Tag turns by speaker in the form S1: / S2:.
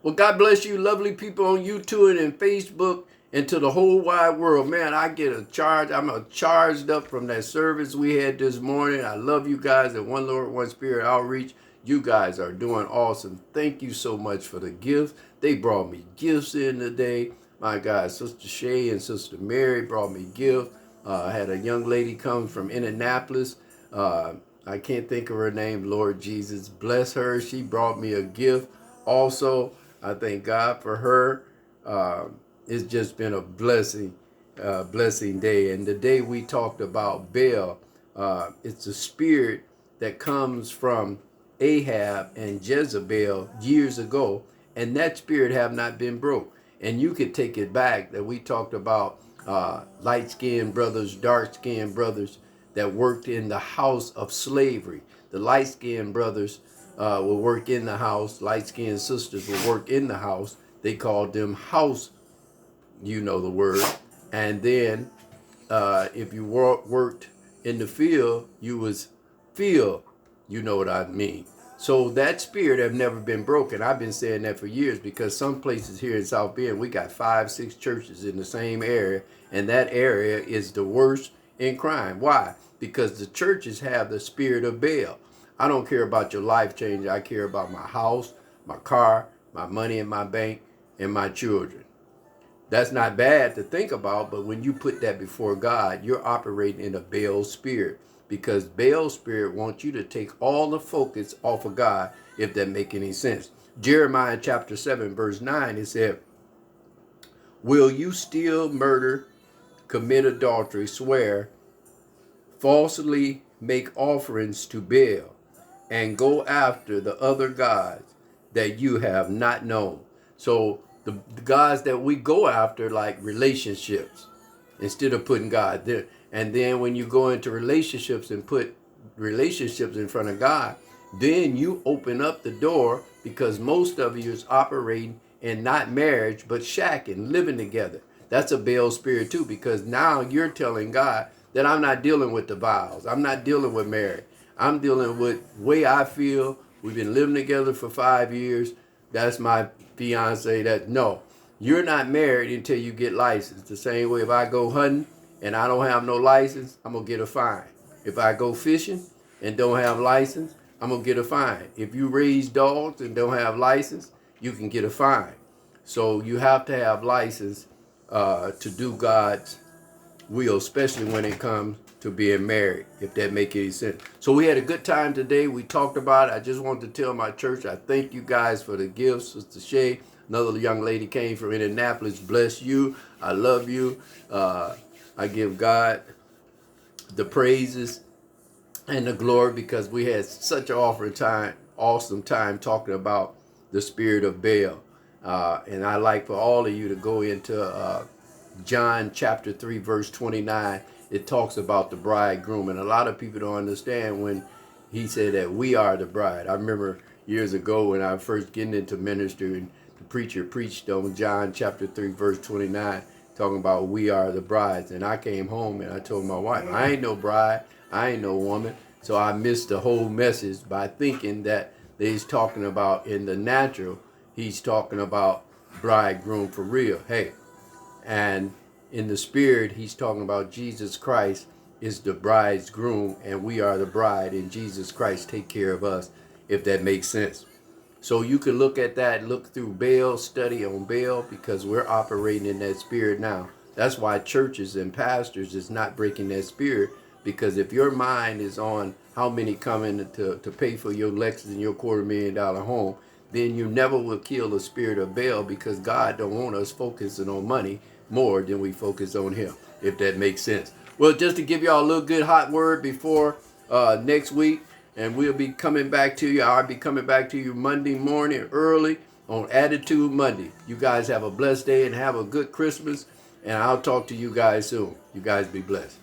S1: Well, God bless you, lovely people on YouTube and Facebook and to the whole wide world. Man, I get a charge. I'm charged up from that service we had this morning. I love you guys at One Lord, One Spirit Outreach. You guys are doing awesome. Thank you so much for the gifts. They brought me gifts in today. My God, Sister Shay and Sister Mary brought me gifts. I had a young lady come from Indianapolis. I can't think of her name, Lord Jesus. Bless her. She brought me a gift also. I thank God for her. It's just been a blessing day. And the day we talked about Baal, it's a spirit that comes from Ahab and Jezebel years ago, and that spirit have not been broke. And you could take it back that we talked about light-skinned brothers, dark-skinned brothers that worked in the house of slavery. The light-skinned brothers will work in the house. Light-skinned sisters will work in the house. They called them house, you know the word. And then if you worked in the field, you was field, you know what I mean. So that spirit have never been broken. I've been saying that for years because some places here in South Bend, we got 5, 6 churches in the same area, and that area is the worst in crime. Why? Because the churches have the spirit of Baal. I don't care about your life change. I care about my house, my car, my money in my bank, and my children. That's not bad to think about, but when you put that before God, you're operating in a Baal spirit, because Baal spirit wants you to take all the focus off of God, if that make any sense. Jeremiah chapter 7 verse 9, it said, will you steal, murder, commit adultery, swear, falsely make offerings to Baal, and go after the other gods that you have not known? So the gods that we go after, like relationships, instead of putting God there. And then when you go into relationships and put relationships in front of God, then you open up the door, because most of you is operating in not marriage, but shacking, living together. That's a Baal spirit too, because now you're telling God that I'm not dealing with the vows. I'm not dealing with marriage. I'm dealing with the way I feel. We've been living together for 5 years. That's my fiance. That no, you're not married until you get licensed. The same way if I go hunting and I don't have no license, I'm gonna get a fine. If I go fishing and don't have license, I'm gonna get a fine. If you raise dogs and don't have license, you can get a fine. So you have to have license to do God's will, especially when it comes to being married, if that make any sense. So we had a good time today. We talked about it. I just wanted to tell my church, I thank you guys for the gifts. Sister Shay, another young lady came from Indianapolis. Bless you. I love you. I give God the praises and the glory, because we had such an awesome time talking about the spirit of Baal. And I like for all of you to go into John chapter 3 verse 29. It talks about the bridegroom, and a lot of people don't understand when he said that we are the bride. I remember years ago when I was first getting into ministry, and the preacher preached on John chapter 3 verse 29, talking about we are the brides. And I came home and I told my wife, I ain't no bride, I ain't no woman. So I missed the whole message by thinking that he's talking about in the natural, he's talking about bridegroom for real. Hey, and in the spirit, he's talking about Jesus Christ is the bridegroom, and we are the bride, and Jesus Christ take care of us, if that makes sense. So you can look at that, look through Baal, study on Baal, because we're operating in that spirit now. That's why churches and pastors is not breaking that spirit, because if your mind is on how many come in to pay for your Lexus and your $250,000 home, then you never will kill the spirit of Baal, because God don't want us focusing on money more than we focus on him, if that makes sense. Well, just to give y'all a little good hot word before next week, and we'll be coming back to you. I'll be coming back to you Monday morning early on Attitude Monday. You guys have a blessed day and have a good Christmas, and I'll talk to you guys soon. You guys be blessed.